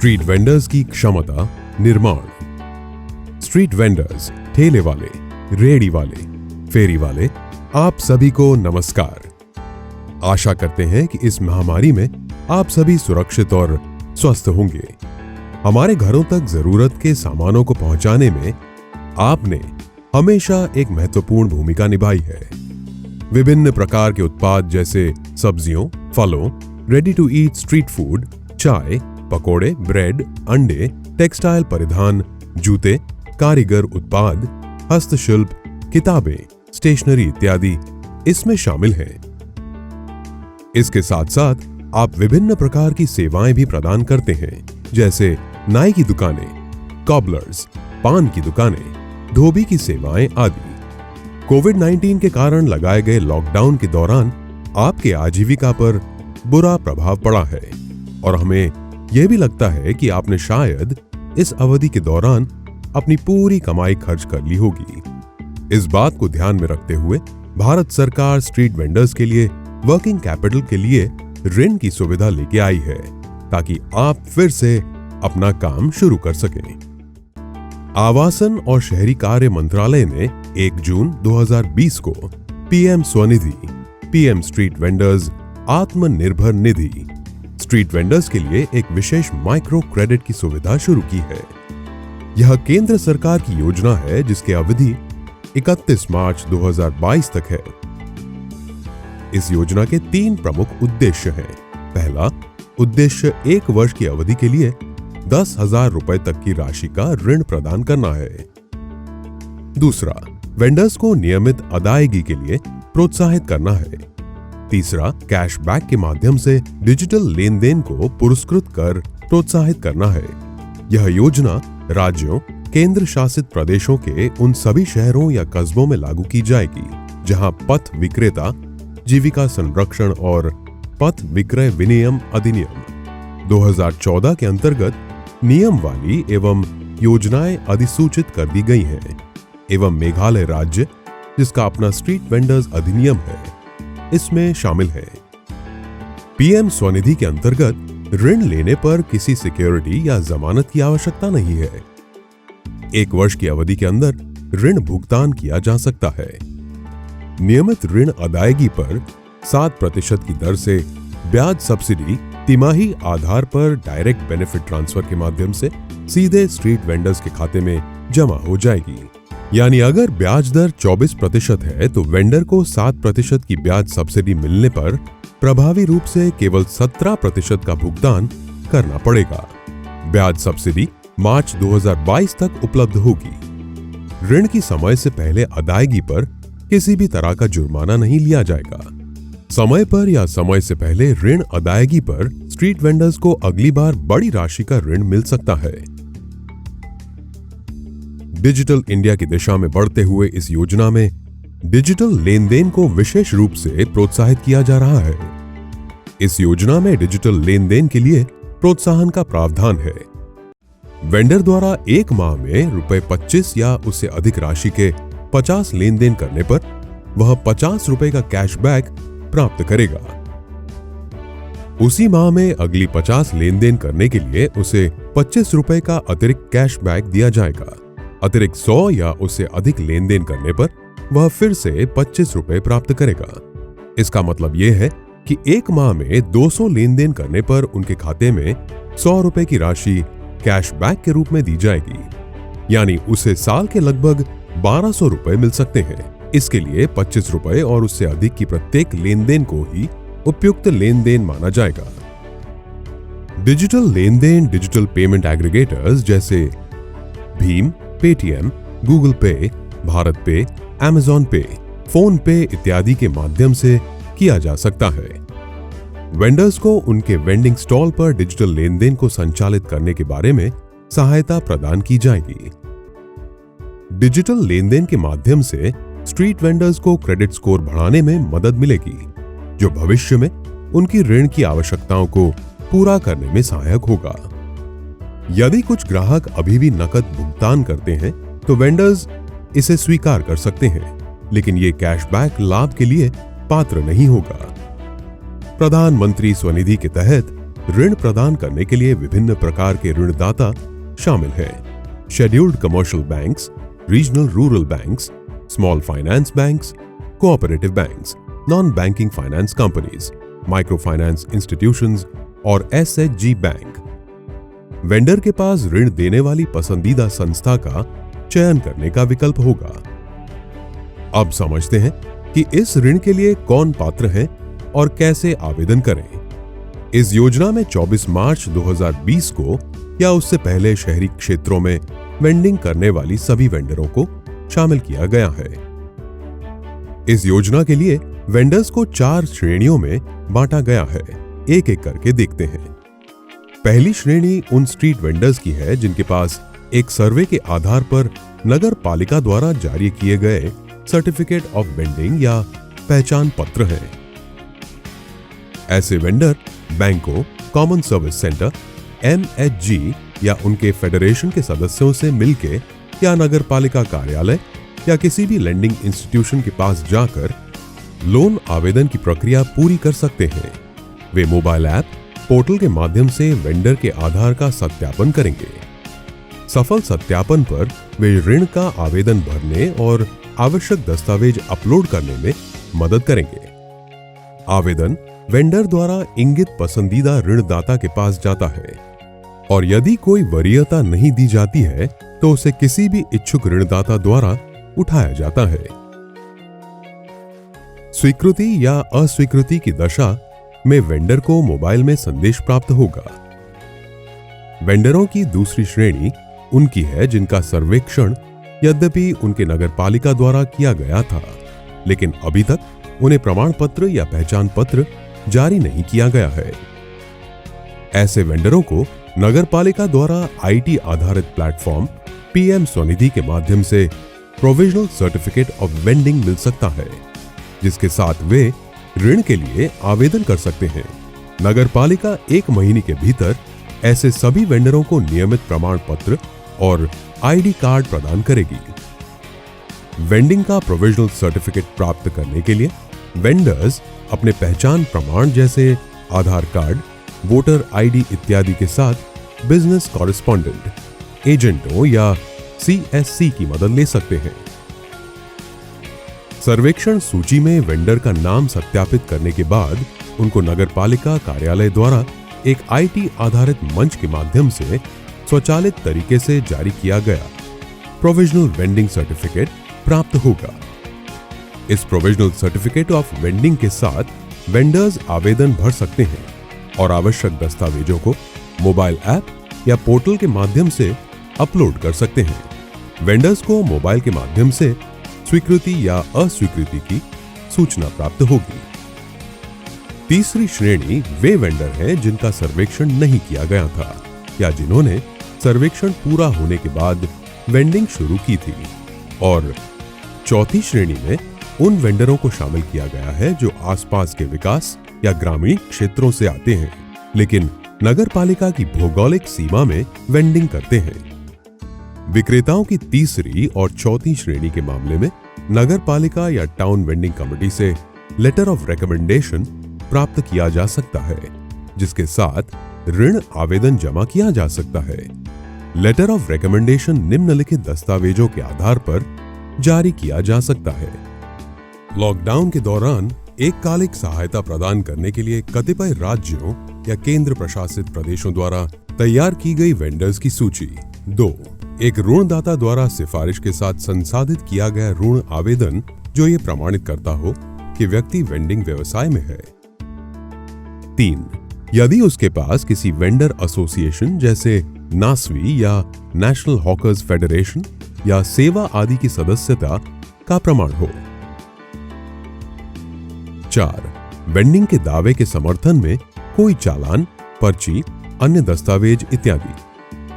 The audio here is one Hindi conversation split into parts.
स्ट्रीट वेंडर्स की क्षमता निर्माण। स्ट्रीट वेंडर्स, ठेले वाले, रेहड़ी वाले, फेरी वाले, आप सभी को नमस्कार। आशा करते हैं कि इस महामारी में आप सभी सुरक्षित और स्वस्थ होंगे। हमारे घरों तक जरूरत के सामानों को पहुंचाने में आपने हमेशा एक महत्वपूर्ण भूमिका निभाई है। विभिन्न प्रकार के उत्पाद जैसे सब्जियों, फलों, ready to eat street food, चाय, पकोड़े, ब्रेड, अंडे, टेक्सटाइल परिधान, जूते, कारीगर उत्पाद, हस्तशिल्प, किताबें, स्टेशनरी इत्यादि इसमें शामिल हैं। इसके साथ साथ आप विभिन्न प्रकार की सेवाएं भी प्रदान करते हैं, जैसे नाई की दुकानें, कॉबलर्स, पान की दुकानें, धोबी की सेवाएं आदि। कोविड-19 के कारण लगाए गए लॉकडाउन के दौरान आपके आजीविका पर बुरा प्रभाव पड़ा है और हमें यह भी लगता है कि आपने शायद इस अवधि के दौरान अपनी पूरी कमाई खर्च कर ली होगी। इस बात को ध्यान में रखते हुए भारत सरकार स्ट्रीट वेंडर्स के लिए वर्किंग कैपिटल के लिए ऋण की सुविधा लेके आई है, ताकि आप फिर से अपना काम शुरू कर सकें। आवासन और शहरी कार्य मंत्रालय ने 1 जून 2020 को PM Svanidhi, PM street vendors Atmanirbhar Nidhi, street vendors के लिए एक विशेष माइक्रो क्रेडिट की सुविधा शुरू की है। यह केंद्र सरकार की योजना है जिसकी अवधि 31 मार्च 2022 तक है। इस योजना के 3 प्रमुख उद्देश्य हैं। पहला उद्देश्य 1 वर्ष की अवधि के लिए 10,000 रुपए तक की राशि का ऋण प्रदान करना है। दूसरा, वेंडर्स को नियमित अदायगी के लिए प्रोत्साहित करना है। तीसरा, कैशबैक के माध्यम से डिजिटल लेन देन को पुरस्कृत कर प्रोत्साहित करना है। यह योजना राज्यों, केंद्र शासित प्रदेशों के उन सभी शहरों या कस्बों में लागू की जाएगी जहां पथ विक्रेता जीविका संरक्षण और पथ विक्रय विनियम अधिनियम 2014 के अंतर्गत नियम वाली एवं योजनाएं अधिसूचित कर दी गई हैं, एवं मेघालय राज्य, जिसका अपना स्ट्रीट वेंडर्स अधिनियम है, इसमें शामिल है। पीएम स्वनिधि के अंतर्गत ऋण लेने पर किसी सिक्योरिटी या जमानत की आवश्यकता नहीं है। 1 वर्ष की अवधि के अंदर ऋण भुगतान किया जा सकता है। नियमित ऋण अदायगी पर 7% की दर से ब्याज सब्सिडी तिमाही आधार पर डायरेक्ट बेनिफिट ट्रांसफर के माध्यम से सीधे स्ट्रीट वेंडर्स के खाते में जमा हो जाएगी। यानी अगर ब्याज दर 24% है तो वेंडर को 7% की ब्याज सब्सिडी मिलने पर प्रभावी रूप से केवल 17% का भुगतान करना पड़ेगा। ब्याज सब्सिडी मार्च 2022 तक उपलब्ध होगी। ऋण की समय से पहले अदायगी पर किसी भी तरह का जुर्माना नहीं लिया जाएगा। समय पर या समय से पहले ऋण अदायगी पर स्ट्रीट वेंडर्स को अगली बार बड़ी राशि का ऋण मिल सकता है। डिजिटल इंडिया की दिशा में बढ़ते हुए इस योजना में डिजिटल लेन देन को विशेष रूप से प्रोत्साहित किया जा रहा है। इस योजना में डिजिटल लेन देन के लिए प्रोत्साहन का प्रावधान है। वेंडर द्वारा 1 माह में रुपए 25 या उससे अधिक राशि के 50 लेन देन करने पर वह 50 रुपए का कैशबैक प्राप्त करेगा। उसी माह में अगली 50 लेन देन करने के लिए उसे 25 रुपए का अतिरिक्त कैशबैक दिया जाएगा। अतिरिक्त 100 या उससे अधिक लेन देन करने पर वह फिर से 25 रुपए प्राप्त करेगा। इसका मतलब यह है कि 1 माह में 200 लेन देन करने पर उनके खाते में 100 रुपए की राशि कैशबैक के रूप में दी जाएगी। यानी उसे साल के लगभग 1200 रुपए मिल सकते हैं। इसके लिए 25 रुपए और उससे अधिक की प्रत्येक लेन देन को ही उपयुक्त लेन देन माना जाएगा। डिजिटल लेन देन डिजिटल पेमेंट एग्रीगेटर्स जैसे भीम, पेटीएम, गूगल पे, भारत पे, अमेज़न पे, फोन पे इत्यादि के माध्यम से किया जा सकता है। वेंडर्स को उनके वेंडिंग स्टॉल पर डिजिटल लेन देन को संचालित करने के बारे में सहायता प्रदान की जाएगी। डिजिटल लेन देन के माध्यम से स्ट्रीट वेंडर्स को क्रेडिट स्कोर बढ़ाने में मदद मिलेगी, जो भविष्य में उनकी ऋण की आवश्यकताओं को पूरा करने में सहायक होगा। यदि कुछ ग्राहक अभी भी नकद भुगतान करते हैं तो वेंडर्स इसे स्वीकार कर सकते हैं, लेकिन ये कैशबैक लाभ के लिए पात्र नहीं होगा। प्रधानमंत्री स्वनिधि के तहत ऋण प्रदान करने के लिए विभिन्न प्रकार के ऋणदाता शामिल हैं। Scheduled commercial banks, regional rural banks, small finance banks, cooperative banks, non banking finance companies, micro finance institutions और एसएचजी बैंक। वेंडर के पास ऋण देने वाली पसंदीदा संस्था का चयन करने का विकल्प होगा। अब समझते हैं कि इस ऋण के लिए कौन पात्र है और कैसे आवेदन करें। इस योजना में 24 मार्च 2020 को या उससे पहले शहरी क्षेत्रों में वेंडिंग करने वाली सभी वेंडरों को शामिल किया गया है। इस योजना के लिए वेंडर्स को 4 श्रेणियों में बांटा गया है। एक एक करके देखते हैं। पहली श्रेणी उन स्ट्रीट वेंडर्स की है जिनके पास एक सर्वे के आधार पर नगर पालिका द्वारा जारी किए गए सर्टिफिकेट ऑफ वेंडिंग या पहचान पत्र है। ऐसे वेंडर बैंकों, कॉमन सर्विस सेंटर, एमएचजी या उनके फेडरेशन के सदस्यों से मिलके या नगर पालिका कार्यालय या किसी भी लेंडिंग इंस्टीट्यूशन के पास जाकर लोन आवेदन की प्रक्रिया पूरी कर सकते हैं। वे मोबाइल ऐप, पोर्टल के माध्यम से वेंडर के आधार का सत्यापन करेंगे। सफल सत्यापन पर वे ऋण का आवेदन भरने और आवश्यक दस्तावेज अपलोड करने में मदद करेंगे। आवेदन वेंडर द्वारा इंगित पसंदीदा ऋणदाता के पास जाता है और यदि कोई वरीयता नहीं दी जाती है तो उसे किसी भी इच्छुक ऋणदाता द्वारा उठाया जाता है। स्वीकृति या अस्वीकृति की दशा में वेंडर को मोबाइल में संदेश प्राप्त होगा। वेंडरों की दूसरी श्रेणी उनकी है जिनका सर्वेक्षण यद्यपि उनके नगरपालिका द्वारा किया गया था, लेकिन अभी तक उन्हें प्रमाण पत्र या पहचान पत्र जारी नहीं किया गया है। ऐसे वेंडरों को नगरपालिका द्वारा आईटी आधारित प्लेटफॉर्म पीएम स्वनिधि के माध्यम से प्रोविजनल सर्टिफिकेट ऑफ वेंडिंग मिल सकता है, जिसके साथ वे ऋण के लिए आवेदन कर सकते हैं। नगरपालिका 1 महीने के भीतर ऐसे सभी वेंडरों को नियमित प्रमाण पत्र और आईडी कार्ड प्रदान करेगी। वेंडिंग का प्रोविजनल सर्टिफिकेट प्राप्त करने के लिए वेंडर्स अपने पहचान प्रमाण जैसे आधार कार्ड, वोटर आईडी इत्यादि के साथ बिजनेस कॉरेस्पॉन्डेंट, एजेंटों या सीएससी की मदद ले सकते हैं। सर्वेक्षण सूची में वेंडर का नाम सत्यापित करने के बाद उनको नगरपालिका कार्यालय द्वारा एक आईटी आधारित मंच के माध्यम से स्वचालित तरीके से जारी किया गया प्रोविजनल वेंडिंग सर्टिफिकेट प्राप्त होगा। इस प्रोविजनल सर्टिफिकेट ऑफ वेंडिंग के साथ वेंडर्स आवेदन भर सकते हैं और आवश्यक दस्तावेजों को मोबाइल ऐप या पोर्टल के माध्यम से अपलोड कर सकते हैं। वेंडर्स को मोबाइल के माध्यम से स्वीकृति या अस्वीकृति की सूचना प्राप्त होगी। तीसरी श्रेणी वे वेंडर हैं जिनका सर्वेक्षण नहीं किया गया था या जिन्होंने सर्वेक्षण पूरा होने के बाद वेंडिंग शुरू की थी। और चौथी श्रेणी में उन वेंडरों को शामिल किया गया है जो आसपास के विकास या ग्रामीण क्षेत्रों से आते हैं लेकिन नगरपालिका की भौगोलिक सीमा में वेंडिंग करते हैं। विक्रेताओं की तीसरी और चौथी श्रेणी के मामले में नगरपालिका या टाउन वेंडिंग कमेटी से लेटर ऑफ रिकमेंडेशन प्राप्त किया जा सकता है, जिसके साथ ऋण आवेदन जमा किया जा सकता है। लेटर ऑफ रिकमेंडेशन निम्नलिखित दस्तावेजों के आधार पर जारी किया जा सकता है। लॉकडाउन के दौरान एककालिक सहायता प्रदान करने के लिए कतिपय राज्यों या केंद्र प्रशासित प्रदेशों द्वारा तैयार की गई वेंडर्स की सूची। 2. एक ऋणदाता द्वारा सिफारिश के साथ संसाधित किया गया ऋण आवेदन जो ये प्रमाणित करता हो कि व्यक्ति वेंडिंग व्यवसाय में है। 3. यदि उसके पास किसी वेंडर एसोसिएशन जैसे नासवी या नेशनल हॉकर्स फेडरेशन या सेवा आदि की सदस्यता का प्रमाण हो। 4. वेंडिंग के दावे के समर्थन में कोई चालान, पर्ची, अन्य दस्तावेज इत्यादि।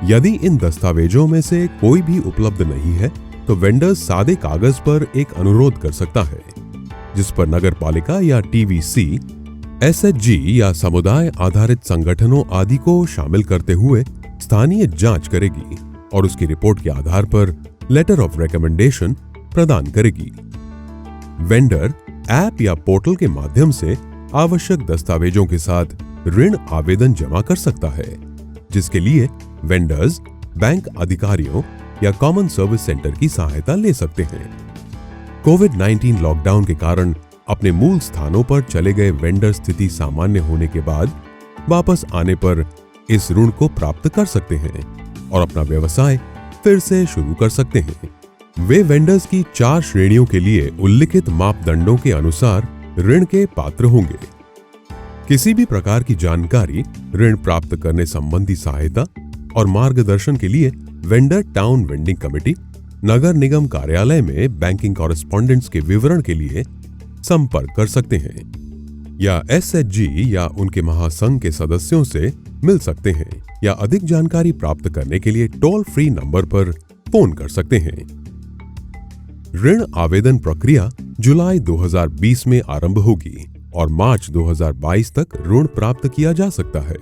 यदि इन दस्तावेजों में से कोई भी उपलब्ध नहीं है तो वेंडर सादे कागज पर एक अनुरोध कर सकता है, जिस पर नगरपालिका या टीवीसी, एसएचजी या समुदाय आधारित संगठनों आदि को शामिल करते हुए स्थानीय जांच करेगी और उसकी रिपोर्ट के आधार पर लेटर ऑफ रिकमेंडेशन प्रदान करेगी। वेंडर ऐप या पोर्टल के माध्यम से आवश्यक दस्तावेजों के साथ ऋण आवेदन जमा कर सकता है, जिसके लिए वेंडर्स बैंक अधिकारियों या कॉमन सर्विस सेंटर की सहायता ले सकते हैं। कोविड-19 लॉकडाउन के कारण अपने मूल स्थानों पर चले गए वेंडर स्थिति सामान्य होने के बाद वापस आने पर इस ऋण को प्राप्त कर सकते हैं और अपना व्यवसाय फिर से शुरू कर सकते हैं। वे वेंडर्स की 4 श्रेणियों के लिए उल्लिखित मापदंडों के अनुसार ऋण के पात्र होंगे। किसी भी प्रकार की जानकारी, ऋण प्राप्त करने संबंधी सहायता और मार्गदर्शन के लिए वेंडर टाउन वेंडिंग कमेटी, नगर निगम कार्यालय में बैंकिंग कॉरेस्पॉन्डेंट्स के विवरण के लिए संपर्क कर सकते हैं या SHG या उनके महासंघ के सदस्यों से मिल सकते हैं या अधिक जानकारी प्राप्त करने के लिए टोल फ्री नंबर पर फोन कर सकते हैं। ऋण आवेदन प्रक्रिया जुलाई 2020 में आरंभ होगी और मार्च 2022 तक ऋण प्राप्त किया जा सकता है।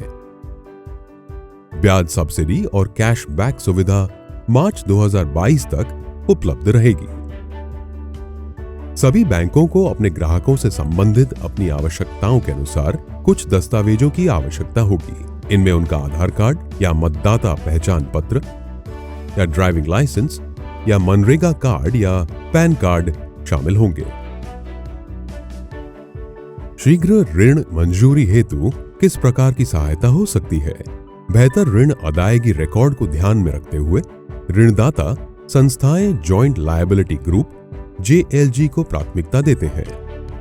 ब्याज सब्सिडी और कैश बैक सुविधा मार्च 2022 तक उपलब्ध रहेगी। सभी बैंकों को अपने ग्राहकों से संबंधित अपनी आवश्यकताओं के अनुसार कुछ दस्तावेजों की आवश्यकता होगी। इनमें उनका आधार कार्ड या मतदाता पहचान पत्र या ड्राइविंग लाइसेंस या मनरेगा कार्ड या पैन कार्ड शामिल होंगे। शीघ्र ऋण मंजूरी हेतु किस प्रकार की सहायता हो सकती है? बेहतर ऋण अदायगी रिकॉर्ड को ध्यान में रखते हुए ऋणदाता संस्थाएं जॉइंट लायबिलिटी ग्रुप JLG को प्राथमिकता देते हैं।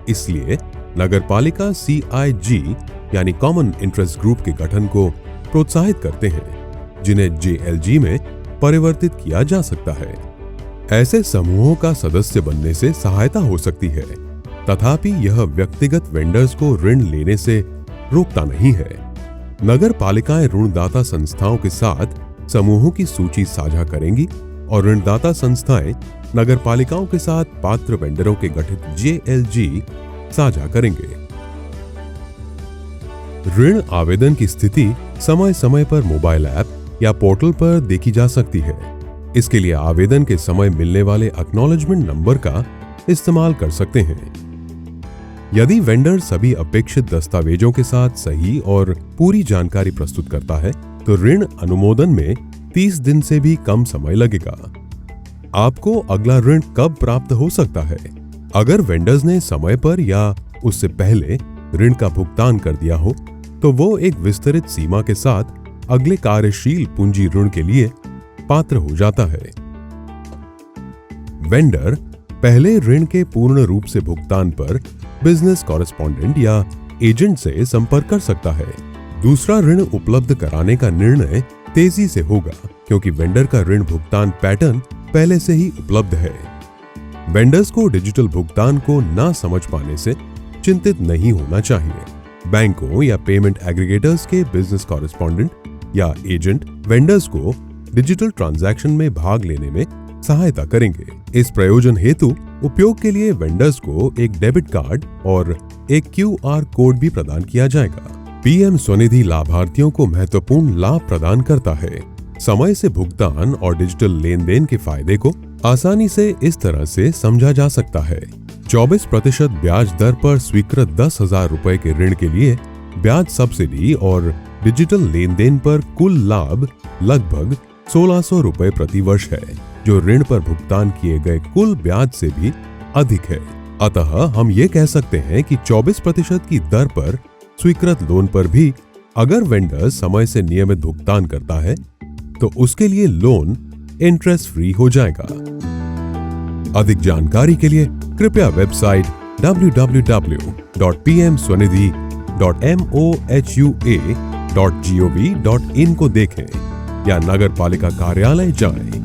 इसलिए नगरपालिका CIG यानी कॉमन इंटरेस्ट ग्रुप के गठन को प्रोत्साहित करते हैं, जिन्हें JLG में परिवर्तित किया जा सकता है। ऐसे समूहों का सदस्य बनने से सहायता हो सकती है, तथापि यह व्यक्तिगत वेंडर्स को ऋण लेने से रोकता नहीं है। नगर पालिकाएं ऋणदाता संस्थाओं के साथ समूहों की सूची साझा करेंगी और ऋणदाता संस्थाएं नगर पालिकाओं के साथ पात्र वेंडरों के गठित JLG साझा करेंगे। ऋण आवेदन की स्थिति समय समय पर मोबाइल ऐप या पोर्टल पर देखी जा सकती है। इसके लिए आवेदन के समय मिलने वाले एक्नॉलेजमेंट नंबर का इस्तेमाल कर सकते हैं। यदि वेंडर सभी अपेक्षित दस्तावेजों के साथ सही और पूरी जानकारी प्रस्तुत करता है, तो ऋण अनुमोदन में 30 दिन से भी कम समय लगेगा। आपको अगला ऋण कब प्राप्त हो सकता है? अगर वेंडर्स ने समय पर या उससे पहले ऋण का भुगतान कर दिया हो, तो वो एक विस्तृत सीमा के साथ अगले कार्यशील पूंजी ऋण के लिए पात्र हो जाता है। वेंडर पहले ऋण के पूर्ण रूप से भुगतान पर बिजनेस कॉरेस्पॉन्डेंट या एजेंट से संपर्क कर सकता है। दूसरा ऋण उपलब्ध कराने का निर्णय तेजी से होगा, क्योंकि वेंडर का ऋण भुगतान पैटर्न पहले से ही उपलब्ध है। वेंडर्स को डिजिटल भुगतान को ना समझ पाने से चिंतित नहीं होना चाहिए। बैंकों या पेमेंट एग्रीगेटर्स के बिजनेस कॉरेस्पॉन्डेंट या एजेंट वेंडर्स को डिजिटल ट्रांजैक्शन में भाग लेने में सहायता करेंगे। इस प्रयोजन हेतु उपयोग के लिए वेंडर्स को एक डेबिट कार्ड और एक QR कोड भी प्रदान किया जाएगा। PM स्वनिधि लाभार्थियों को महत्वपूर्ण लाभ प्रदान करता है। समय से भुगतान और डिजिटल लेन देन के फायदे को आसानी से इस तरह से समझा जा सकता है। 24% ब्याज दर पर स्वीकृत 10,000 रुपए के ऋण के लिए ब्याज सब्सिडी और डिजिटल लेन देन पर कुल लाभ लगभग 1,600 रुपए प्रति वर्ष है, जो ऋण पर भुगतान किए गए कुल ब्याज से भी अधिक है। अतः हम ये कह सकते हैं कि 24% की दर पर स्वीकृत लोन पर भी अगर वेंडर समय से नियमित भुगतान करता है, तो उसके लिए लोन इंटरेस्ट फ्री हो जाएगा। अधिक जानकारी के लिए कृपया वेबसाइट www.pmswanidhi.mohua.gov.in को देखें या नगर पालिका कार्यालय जाएं।